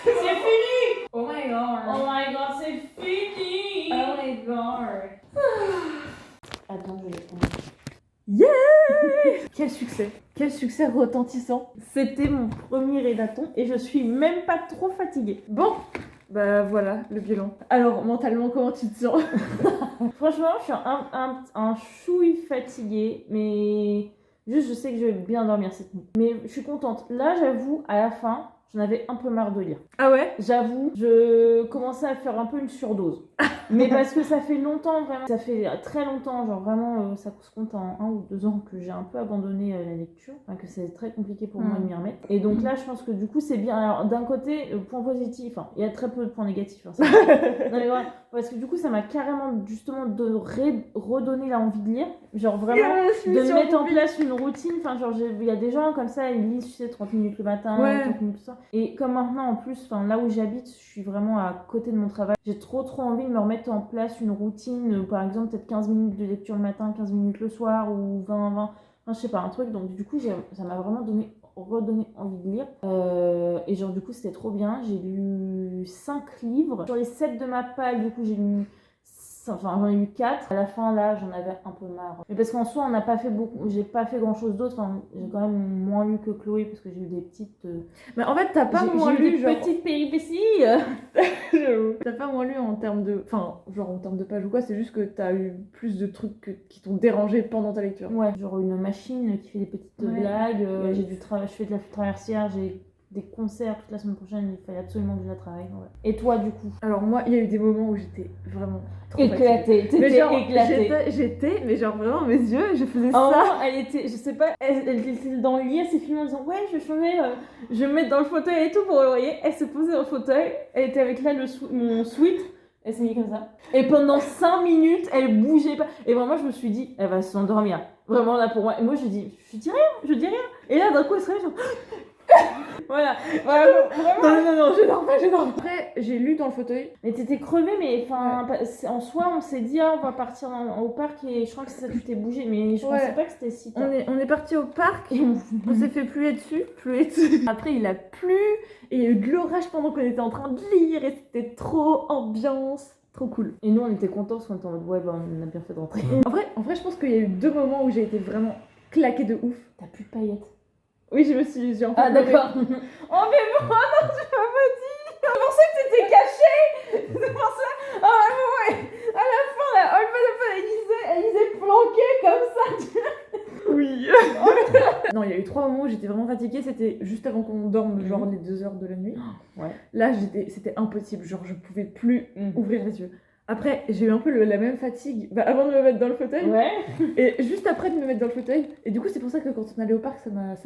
C'est fini. Oh my god. Oh my god, c'est fini. Oh my god. Attends, je vais le prendre. Quel succès retentissant. C'était mon premier rédaton et je suis même pas trop fatiguée. Bon, bah voilà, le bilan. Alors, mentalement, comment tu te sens? Franchement, je suis un chouille fatiguée, mais juste je sais que je vais bien dormir cette nuit. Mais je suis contente. Là, j'avoue, à la fin, j'en avais un peu marre de lire. Ah ouais? J'avoue, je commençais à faire un peu une surdose. Mais parce que ça fait longtemps, vraiment, ça fait très longtemps, genre vraiment, ça se compte en 1 ou 2 ans que j'ai un peu abandonné la lecture, enfin, que c'est très compliqué pour moi de m'y remettre. Et donc là, je pense que du coup, c'est bien. Alors, d'un côté, point positif, hein, il y a très peu de points négatifs. Hein, non, mais voilà, parce que du coup, ça m'a carrément, justement, redonné la envie de lire. Genre vraiment, de mettre en place une routine. Enfin, genre, il y a des gens comme ça, ils lisent, tu sais, 30 minutes le matin, 30 minutes le soir. Et comme maintenant, en plus, là où j'habite, je suis vraiment à côté de mon travail. J'ai trop envie de me remettre en place une routine, par exemple peut-être 15 minutes de lecture le matin, 15 minutes le soir ou 20, enfin, je sais pas, un truc. Donc du coup ça m'a vraiment redonné envie de lire et genre du coup c'était trop bien. J'ai lu 5 livres sur les 7 de ma palle. Du coup j'ai lu j'en ai eu 4. À la fin, là, j'en avais un peu marre. Mais parce qu'en soi, on n'a pas fait beaucoup. J'ai pas fait grand chose d'autre. Enfin, j'ai quand même moins lu que Chloé parce que j'ai eu des petites. Mais en fait, t'as pas moins j'ai eu lu, des genre. petites péripéties. T'as pas moins lu en termes de. Enfin, genre en termes de pages ou quoi, c'est juste que t'as eu plus de trucs qui t'ont dérangé pendant ta lecture. Ouais, genre une machine qui fait des petites blagues. Ouais. Je fais de la traversière, j'ai des concerts toute la semaine prochaine, il fallait absolument que je la travaille. Ouais. Et toi, du coup? Alors, moi, il y a eu des moments où j'étais vraiment trop éclatée. Mais genre, éclatée. J'étais, mais genre vraiment, mes yeux, je faisais Oh, ça. elle était, je sais pas, elle était dans le lit, elle s'est filmée en disant ouais, je vais changer, je vais me mettre dans le fauteuil et tout pour, vous voyez, elle se posait dans le fauteuil, elle était avec là mon sweat, elle s'est mise comme ça. Et pendant 5 minutes, elle bougeait pas. Et vraiment, je me suis dit, elle va s'endormir. Vraiment là pour moi. Et moi, je dis rien. Et là, d'un coup, elle se réveille, genre... voilà, vraiment. Non, je dors pas. Après, j'ai lu dans le fauteuil. Mais t'étais crevée, mais enfin, en soi, on s'est dit, on va partir au parc et je crois que c'est ça, tu t'es bougé, mais je pensais pas que c'était si tard. On est parti au parc, on s'est fait pluer dessus. Après, il a plu et il y a eu de l'orage pendant qu'on était en train de lire et c'était trop ambiance. Trop cool. Et nous, on était contents parce qu'on était en mode, ouais, on a bien fait de rentrer. En vrai, je pense qu'il y a eu 2 moments où j'ai été vraiment claquée de ouf. T'as plus de paillettes. Oui, j'ai un peu Ah, pleuré. d'accord. Oh, mais moi, non, tu m'as pas dit. Je pensais que t'étais cachée. C'est pour ça. Oh, ouais. À la fin, là, elle lisait planquée comme ça. Oui. Non, il y a eu 3 moments où j'étais vraiment fatiguée. C'était juste avant qu'on dorme, genre les 2 heures de la nuit. Ouais. Là, c'était impossible. Genre, je pouvais plus ouvrir les yeux. Après, j'ai eu un peu la même fatigue avant de me mettre dans le fauteuil. Ouais. Et juste après de me mettre dans le fauteuil. Et du coup, c'est pour ça que quand on allait au parc, ça m'a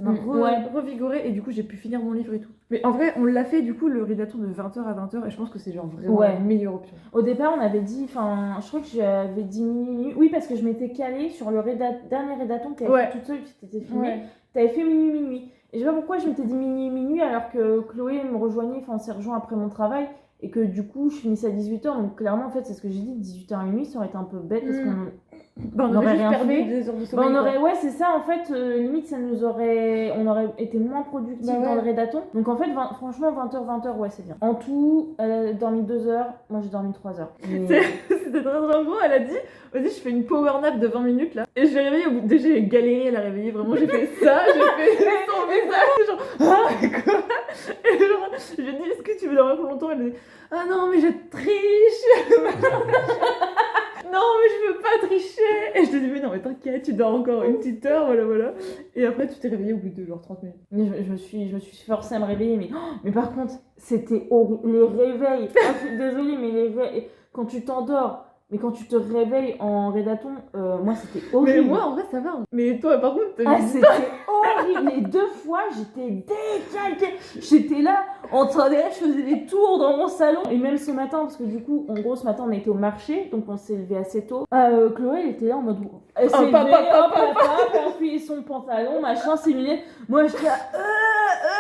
revigoré. Et du coup, j'ai pu finir mon livre et tout. Mais en vrai, on l'a fait du coup, le ridaton de 20h à 20h. Et je pense que c'est genre vraiment la meilleure option. Au départ, on avait dit, je crois que j'avais dit minuit. Oui, parce que je m'étais calée sur le dernier ridaton que t'avais fait toute seule, tu t'étais filmée. Ouais. T'avais fait minuit. Et je sais pas pourquoi je m'étais dit minuit alors que Chloé me rejoignait, enfin on s'est rejoint après mon travail. Et que du coup, je finissais à 18h. Donc clairement, en fait, c'est ce que j'ai dit, 18h à minuit, ça aurait été un peu bête parce qu'on on aurait juste rien perdu fait. des heures de sommeil. Ouais, c'est ça, en fait, limite, on aurait été moins productif dans le rédaton. Donc en fait, franchement, 20h, ouais, c'est bien. En tout, elle a dormi 2 heures, moi j'ai dormi 3 heures. Mais... C'était très drôle. En gros, elle a dit, vas-y, je fais une power nap de 20 minutes là. Et je l'ai réveillée, déjà j'ai galéré à la réveiller, vraiment, j'ai fait ça, j'ai fait son visage, genre, ah, quoi. Et genre, je lui ai dit, est-ce que tu veux dormir pour longtemps? Elle a dit, ah non, mais je triche. Non, mais je veux pas tricher. Et je te dis, mais non, mais t'inquiète, tu dors encore une petite heure, voilà. Et après, tu t'es réveillée au bout de genre 30 minutes. Mais je me suis forcée à me réveiller, mais par contre, c'était horrible. Les réveils, je suis désolée, mais les réveils, quand tu t'endors, mais quand tu te réveilles en rédaton, moi c'était horrible. Mais moi en vrai ça va. Mais toi par contre, c'était horrible. Les 2 fois j'étais décalquée. J'étais là en train de je faisais des tours dans mon salon. Et même ce matin, parce que du coup, en gros, ce matin on était au marché, donc on s'est levé assez tôt. Chloé elle était là en mode. Elle s'est levée, elle a enfilé son pantalon, machin, ses lunettes. Moi j'étais là.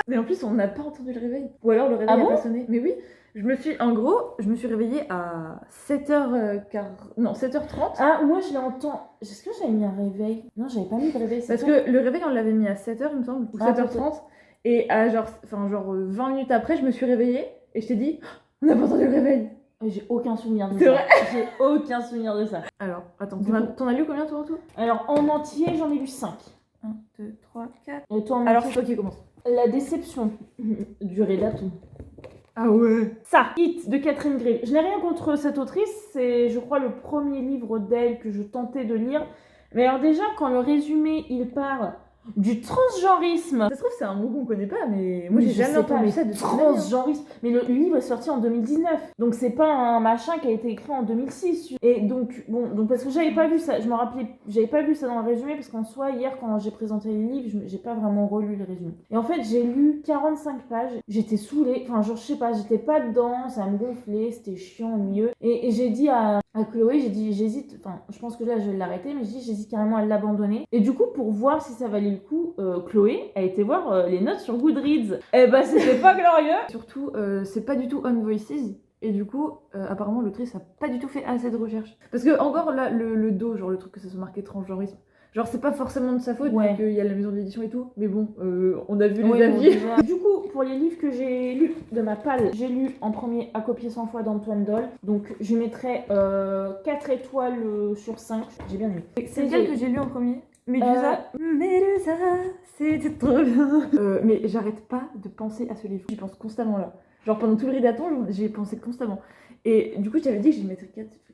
Mais en plus on n'a pas entendu le réveil. Ou alors le réveil a pas sonné. Mais oui. Je me suis réveillée à 7h15. Non, 7h30. Ah, moi je l'entends. Est-ce que j'avais mis un réveil? Non, j'avais pas mis de réveil. Parce que le réveil, on l'avait mis à 7h, il me semble, ou 7h30. Et à genre 20 minutes après, je me suis réveillée. et je t'ai dit, on n'a pas entendu le réveil. J'ai aucun souvenir de C'est ça. vrai J'ai aucun souvenir de ça. Alors, attends, Du t'en as lu combien toi en tout? Alors, en entier, j'en ai lu 5. 1, 2, 3, 4. Et toi, en Alors, entier, c'est toi qui commence. La déception du rédaton. Ah ouais. Ça, Hit de Catherine Grave. Je n'ai rien contre cette autrice, c'est, je crois, le premier livre d'elle que je tentais de lire. Mais alors déjà, quand le résumé, il parle du transgenrisme. Ça se trouve, c'est un mot qu'on connaît pas, mais moi Mais j'ai je jamais sais pas, entendu mais ça de toute ma vie, hein. transgenrisme. Mais le livre est sorti en 2019. Donc c'est pas un machin qui a été écrit en 2006. Et donc, bon, donc parce que j'avais pas vu ça, je me rappelais, j'avais pas vu ça dans le résumé, parce qu'en soi, hier, quand j'ai présenté les livres, j'ai pas vraiment relu le résumé. Et en fait, j'ai lu 45 pages, j'étais saoulée, enfin, genre, je sais pas, j'étais pas dedans, ça me gonflait, c'était chiant, ennuyeux. Et j'ai dit à Chloé, j'ai dit, j'hésite, enfin, je pense que là, je vais l'arrêter, mais j'ai dit, j'hésite carrément à l'abandonner. Et du coup, pour voir si ça valait le coup, Chloé a été voir les notes sur Goodreads. Et bah, c'était pas glorieux. Surtout, c'est pas du tout On Voices. Et du coup, apparemment, l'autrice a pas du tout fait assez de recherches. Parce que, encore là, le dos, genre le truc que ça soit marqué transgenrisme, genre c'est pas forcément de sa faute, Ouais. vu qu'il y a la maison d'édition et tout. Mais bon, on a vu les Ouais, bon, avis. déjà. Du coup, pour les livres que j'ai lus de ma palle, j'ai lu en premier À copier 100 fois d'Antoine Doll. Donc je mettrais 4 étoiles sur 5. J'ai bien aimé. C'est lequel que j'ai lu en premier? Médusa. Médusa, c'était trop bien. Mais j'arrête pas de penser à ce livre. J'y pense constamment là. Genre pendant tout le rédaton, j'y ai pensé constamment. Et du coup, je t'avais dit que j'y mettrais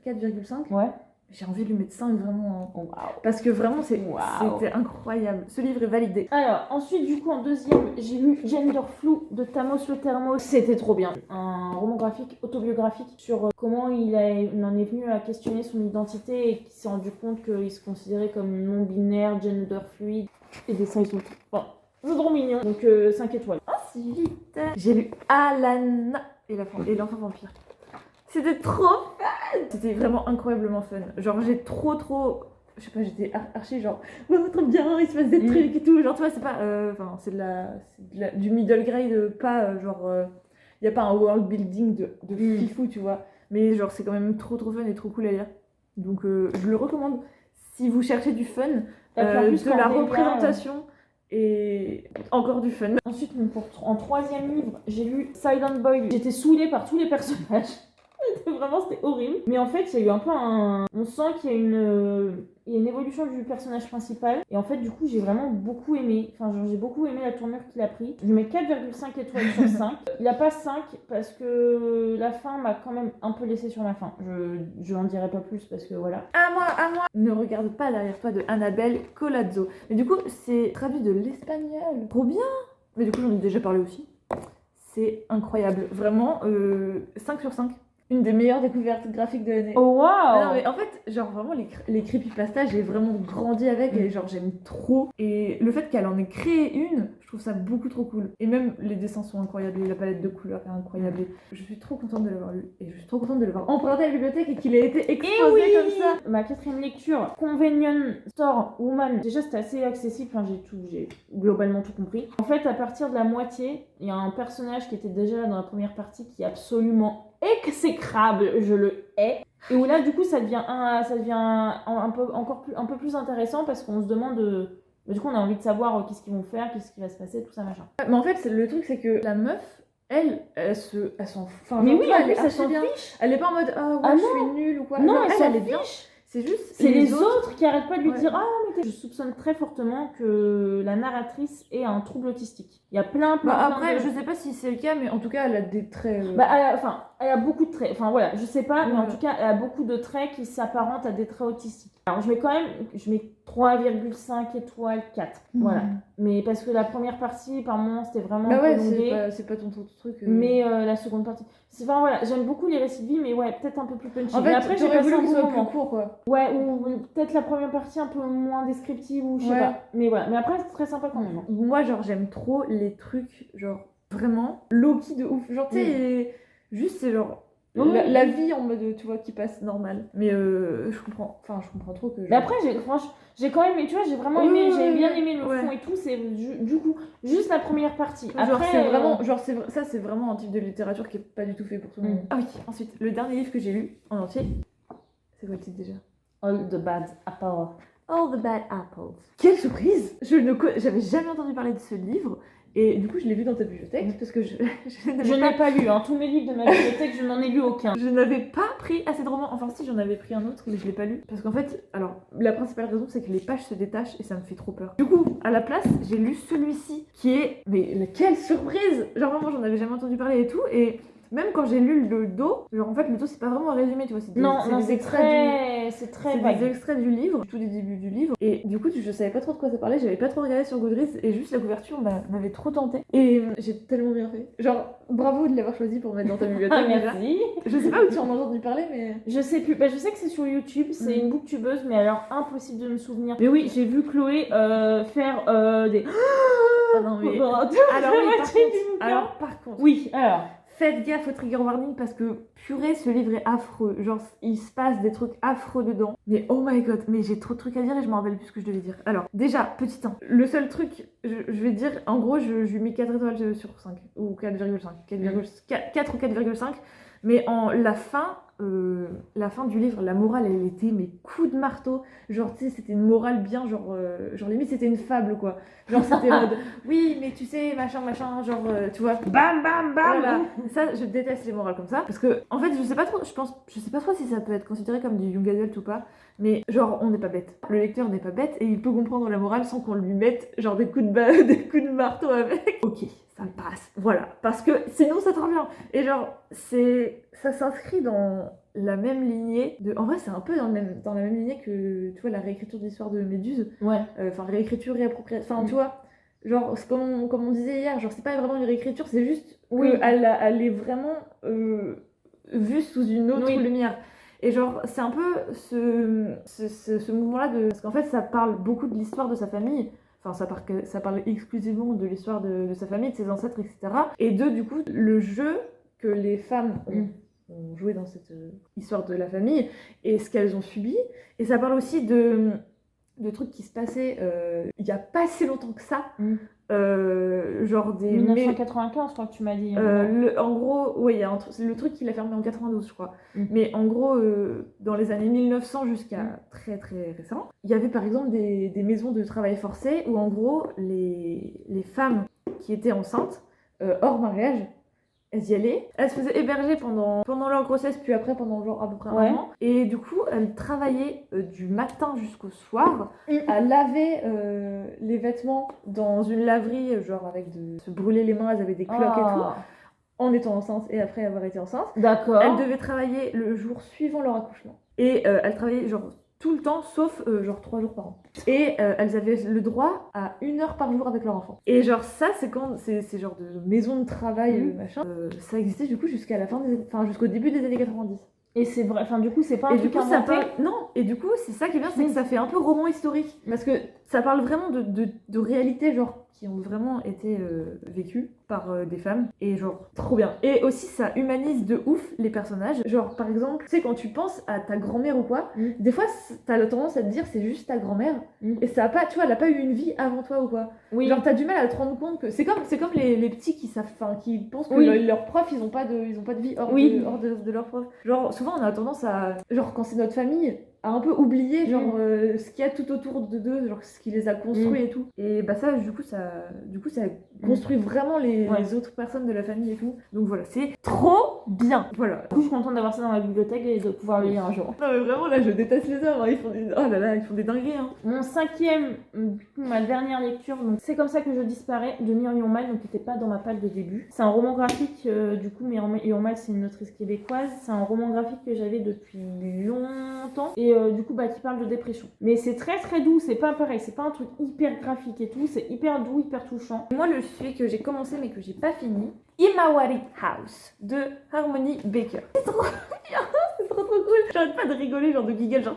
4,5. Ouais. J'ai envie de lui mettre 5 vraiment. Waouh. Parce que vraiment, Waouh. c'était incroyable. Ce livre est validé. Alors, ensuite, du coup, en deuxième, j'ai lu Gender Flou de Tamos Le Thermos. C'était trop bien. Un roman graphique, autobiographique, sur comment il en est venu à questionner son identité et qu'il s'est rendu compte qu'il se considérait comme non-binaire, gender fluide. Et des dessins, ils sont c'est trop mignon. Donc, 5 étoiles. Ensuite, j'ai lu Alana et l'enfant vampire. C'était trop fun. C'était vraiment incroyablement fun. Genre, j'ai trop... Je sais pas, j'étais archi genre... Oh, trop bien, il se passe des trucs et tout. Genre, tu vois, c'est pas... Enfin, c'est du middle grade, pas genre... Il y a pas un world building de fifou, tu vois. Mais genre, c'est quand même trop fun et trop cool à lire. Donc, je le recommande. Si vous cherchez du fun, de la représentation... Et encore du fun. Ensuite, en troisième livre, j'ai lu Silent Boy. J'étais saoulée par tous les personnages. Vraiment, c'était horrible. Mais en fait, il y a eu un peu on sent qu'il y a une évolution du personnage principal. Et en fait, du coup, j'ai vraiment beaucoup aimé. Enfin, genre, j'ai beaucoup aimé la tournure qu'il a pris. Je lui mets 4,5 étoiles sur 5. Il a pas 5 parce que la fin m'a quand même un peu laissé sur ma faim. Je n'en dirai pas plus parce que voilà. À moi. Ne regarde pas derrière toi de Annabelle Colazzo. Mais du coup, c'est traduit de l'espagnol. Trop bien. Mais du coup, j'en ai déjà parlé aussi. C'est incroyable. Vraiment, 5 sur 5. Une des meilleures découvertes graphiques de l'année. Oh waouh! Non mais en fait, genre vraiment les creepypastas, j'ai vraiment grandi avec et genre j'aime trop. Et le fait qu'elle en ait créé une, je trouve ça beaucoup trop cool. Et même les dessins sont incroyables, et la palette de couleurs est incroyable. Et je suis trop contente de l'avoir lu et je suis trop contente de l'avoir emprunté à la bibliothèque et qu'il ait été exposé comme ça. Ma quatrième lecture, Convenient Store Woman. Déjà, c'était assez accessible. Enfin, j'ai globalement tout compris. En fait, à partir de la moitié, il y a un personnage qui était déjà là dans la première partie qui est absolument exécrable, je le hais. Et où là, du coup, ça devient un peu plus intéressant parce qu'on se demande. Du coup, on a envie de savoir qu'est-ce qu'ils vont faire, qu'est-ce qui va se passer, tout ça, machin. Mais en fait, le truc, c'est que la meuf, elle s'en. Enfin, Mais genre, oui, tu vois, en plus, elle s'en bien. fiche. Elle est pas en mode ah ouais, Ah je suis nulle ou quoi. Non, Genre, elle s'en est bien. fiche. C'est juste. C'est les autres qui arrêtent pas de lui Ouais. dire ah mais je soupçonne très fortement que la narratrice ait un trouble autistique. Il y a plein Après, de... je sais pas si c'est le cas, mais en tout cas, elle a des traits. elle a beaucoup de traits. Enfin voilà, je sais pas, mais en Ouais. tout cas, elle a beaucoup de traits qui s'apparentent à des traits autistiques. Alors je mets 3,5 étoiles 4. Voilà. Mais parce que la première partie, par moment, c'était vraiment Bah un peu ouais, longué. c'est pas ton truc. Mais la seconde partie, enfin voilà, j'aime beaucoup les récits de vie, mais ouais, peut-être un peu plus punchy. En Mais fait, après, j'ai j'aurais passé voulu un qu'il bon soit moment. plus court, quoi. Ouais, ou peut-être la première partie un peu moins descriptive, ou je sais Ouais. pas. Mais voilà, mais après, c'est très sympa quand même. Moi, genre, j'aime trop les trucs, genre, vraiment low-key de ouf. Genre, tu sais, juste, c'est genre. Oui. La vie en mode, tu vois, qui passe normal. Mais je comprends trop que. Mais après, j'ai quand même, tu vois, j'ai vraiment aimé, j'ai bien aimé le fond et tout. C'est du coup juste la première partie. Après, genre, c'est vraiment, ça, c'est vraiment un type de littérature qui est pas du tout fait pour tout le monde. Ah oui, ensuite, le dernier livre que j'ai lu en entier, c'est quoi le titre déjà? All the Bad Apple. All the Bad Apples. Quelle surprise! J'avais jamais entendu parler de ce livre Et du coup, je l'ai vu dans ta bibliothèque parce que je Je n'avais n'ai pas lu, hein. Tous mes livres de ma bibliothèque, je n'en ai lu aucun. Je n'avais pas pris assez de romans. Enfin, si, j'en avais pris un autre, mais je l'ai pas lu. Parce qu'en fait, alors, la principale raison, c'est que les pages se détachent et ça me fait trop peur. Du coup, à la place, j'ai lu celui-ci qui est. Mais quelle surprise! Genre, vraiment, j'en avais jamais entendu parler et tout. Et même quand j'ai lu le dos, genre, en fait, le dos, c'est pas vraiment un résumé, tu vois. C'est des extraits c'est très c'est vague. des extraits du livre, tout des débuts du livre. Et du coup, je savais pas trop de quoi ça parlait, j'avais pas trop regardé sur Goodreads et juste la couverture m'avait trop tenté. Et j'ai tellement bien fait. Genre, bravo de l'avoir choisi pour mettre dans ta bibliothèque. déjà. Merci. Je sais pas où tu en as entendu parler, mais. Je sais plus, je sais que c'est sur YouTube, c'est une booktubeuse, mais alors impossible de me souvenir. Mais oui, j'ai vu Chloé faire des. Ah non, mais. Alors, par contre. Oui, alors. Faites gaffe au trigger warning parce que purée, ce livre est affreux. Genre, il se passe des trucs affreux dedans. Mais oh my god, mais j'ai trop de trucs à dire et je me rappelle plus ce que je devais dire. Alors, déjà, petit 1. Le seul truc, je vais dire, en gros, je lui mets 4 étoiles sur 5. Ou 4,5. 4 ou 4,5. Mais la fin du livre, la morale, elle était mais coup de marteau. Genre, tu sais, c'était une morale bien, genre limite, c'était une fable, quoi. Genre, c'était en mode, oui, mais tu sais, machin, genre, tu vois, bam, bam, bam. Voilà. Ça, je déteste les morales comme ça. Parce que, en fait, je sais pas trop si ça peut être considéré comme du young adult ou pas. Mais, genre, on n'est pas bête. Le lecteur n'est pas bête et il peut comprendre la morale sans qu'on lui mette, genre, des coups de marteau avec. Ok, ça passe. Voilà. Parce que sinon, ça te revient. Et genre, ça s'inscrit dans la même lignée de. En vrai, c'est un peu dans la même lignée que, tu vois, la réécriture de l'histoire de Méduse. Ouais. Enfin, réécriture, réappropriation. Enfin, tu vois, genre, c'est comme on disait hier, genre, c'est pas vraiment une réécriture, c'est juste qu'elle est vraiment vue sous une autre lumière. Et genre, c'est un peu ce mouvement-là parce qu'en fait, ça parle beaucoup de l'histoire de sa famille. Enfin, ça parle exclusivement de l'histoire de sa famille, de ses ancêtres, etc. Et du coup, le jeu que les femmes ont joué dans cette histoire de la famille et ce qu'elles ont subi. Et ça parle aussi de trucs qui se passaient il y a pas si longtemps que ça. Genre des 1995, je crois que tu m'as dit. en gros, ouais, c'est le truc qu'il a fermé en 92, je crois. Mais en gros, dans les années 1900 jusqu'à très très récent, il y avait par exemple des maisons de travail forcé où en gros les femmes qui étaient enceintes hors mariage, elles y allaient, elles se faisaient héberger pendant leur grossesse, puis après pendant genre à peu près un an. Et du coup, elles travaillaient du matin jusqu'au soir à laver les vêtements dans une laverie, genre avec se brûler les mains, elles avaient des cloques et tout, en étant enceinte et après avoir été enceinte. D'accord. Elles devaient travailler le jour suivant leur accouchement. Et elles travaillaient genre tout le temps, sauf genre 3 jours par an. Et elles avaient le droit à 1 heure par jour avec leur enfant. Et genre ça, c'est genre de maison de travail, machin. Ça existait du coup jusqu'à jusqu'au début des années 90. Et c'est vrai, enfin du coup c'est pas un truc inventé. Non, et du coup c'est ça qui est bien, c'est que ça fait un peu roman historique. Parce que ça parle vraiment de réalités genre qui ont vraiment été vécues par des femmes. Et genre trop bien. Et aussi ça humanise de ouf les personnages. Genre par exemple, tu sais quand tu penses à ta grand-mère ou quoi, des fois t'as la tendance à te dire c'est juste ta grand-mère. Et ça a pas, tu vois, elle a pas eu une vie avant toi ou quoi. Genre t'as du mal à te rendre compte que c'est comme les petits qui pensent que leurs profs ils ont pas de vie hors de leurs profs. Genre souvent on a tendance à, genre quand c'est notre famille, à un peu oublier genre ce qu'il y a tout autour d'eux, genre ce qui les a construits et tout. Et bah ça du coup ça construit vraiment les autres personnes de la famille et tout. Donc voilà, c'est trop bien. Voilà. Du coup, je suis contente d'avoir ça dans ma bibliothèque et de pouvoir le lire un jour. Non mais vraiment là je déteste les hommes, hein. Ils font des dingueries. Hein. Mon 5e, ma dernière lecture, donc C'est comme ça que je disparais de Myriam Mal, donc qui n'était pas dans ma palle de début. C'est un roman graphique, du coup Myriam Mal c'est une autrice québécoise. C'est un roman graphique que j'avais depuis longtemps et du coup qui parle de dépression. Mais c'est très très doux, c'est pas pareil, c'est pas un truc hyper graphique et tout, c'est hyper doux, hyper touchant. Moi celui que j'ai commencé mais que j'ai pas fini, Imawari House de Harmony Baker. C'est trop bien, c'est trop cool. J'arrête pas de rigoler, genre de giggle, genre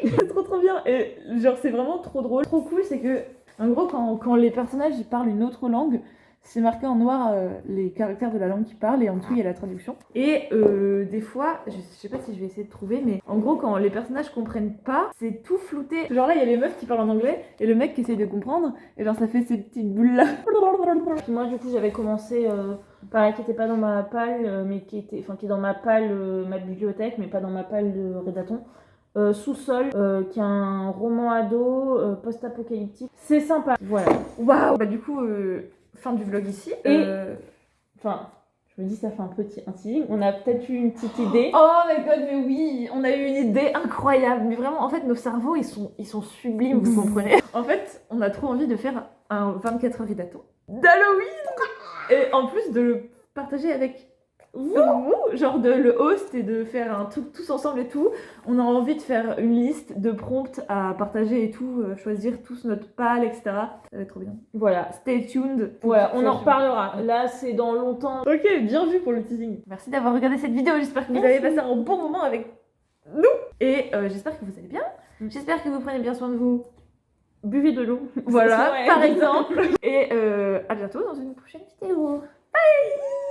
c'est trop bien. Et genre c'est vraiment trop drôle. Trop cool, c'est que en gros quand les personnages ils parlent une autre langue, c'est marqué en noir les caractères de la langue qu'ils parlent et en dessous il y a la traduction. Et des fois, je sais pas si je vais essayer de trouver, mais en gros quand les personnages comprennent pas, c'est tout flouté. Genre là il y a les meufs qui parlent en anglais et le mec qui essaye de comprendre et genre ça fait ces petites bulles là. Moi du coup j'avais commencé, pareil qui était pas dans ma palle, mais qui est dans ma palle, ma bibliothèque, mais pas dans ma palle de Rédaton. Sous-sol, qui est un roman ado post-apocalyptique. C'est sympa, voilà. Waouh. Bah du coup, fin du vlog ici. Et- Enfin, je me dis, ça fait un teasing. On a peut-être eu une petite idée. Oh my god, mais oui, on a eu une idée incroyable. Mais vraiment, en fait, nos cerveaux, ils sont sublimes, vous comprenez. En fait, on a trop envie de faire un 24 heures d'Halloween et en plus de le partager avec vous, genre de le host et de faire un truc tous ensemble et tout. On a envie de faire une liste de prompts à partager et tout, choisir tous notre pal, etc. Ça va être trop bien. Voilà. Stay tuned. Voilà, on en reparlera. Là, c'est dans longtemps. Ok, bien vu pour le teasing. Merci d'avoir regardé cette vidéo. J'espère que vous avez passé un bon moment avec nous. Et j'espère que vous allez bien. J'espère que vous prenez bien soin de vous. Buvez de l'eau. Voilà, Ouais. par exemple. Et à bientôt dans une prochaine vidéo. Bye!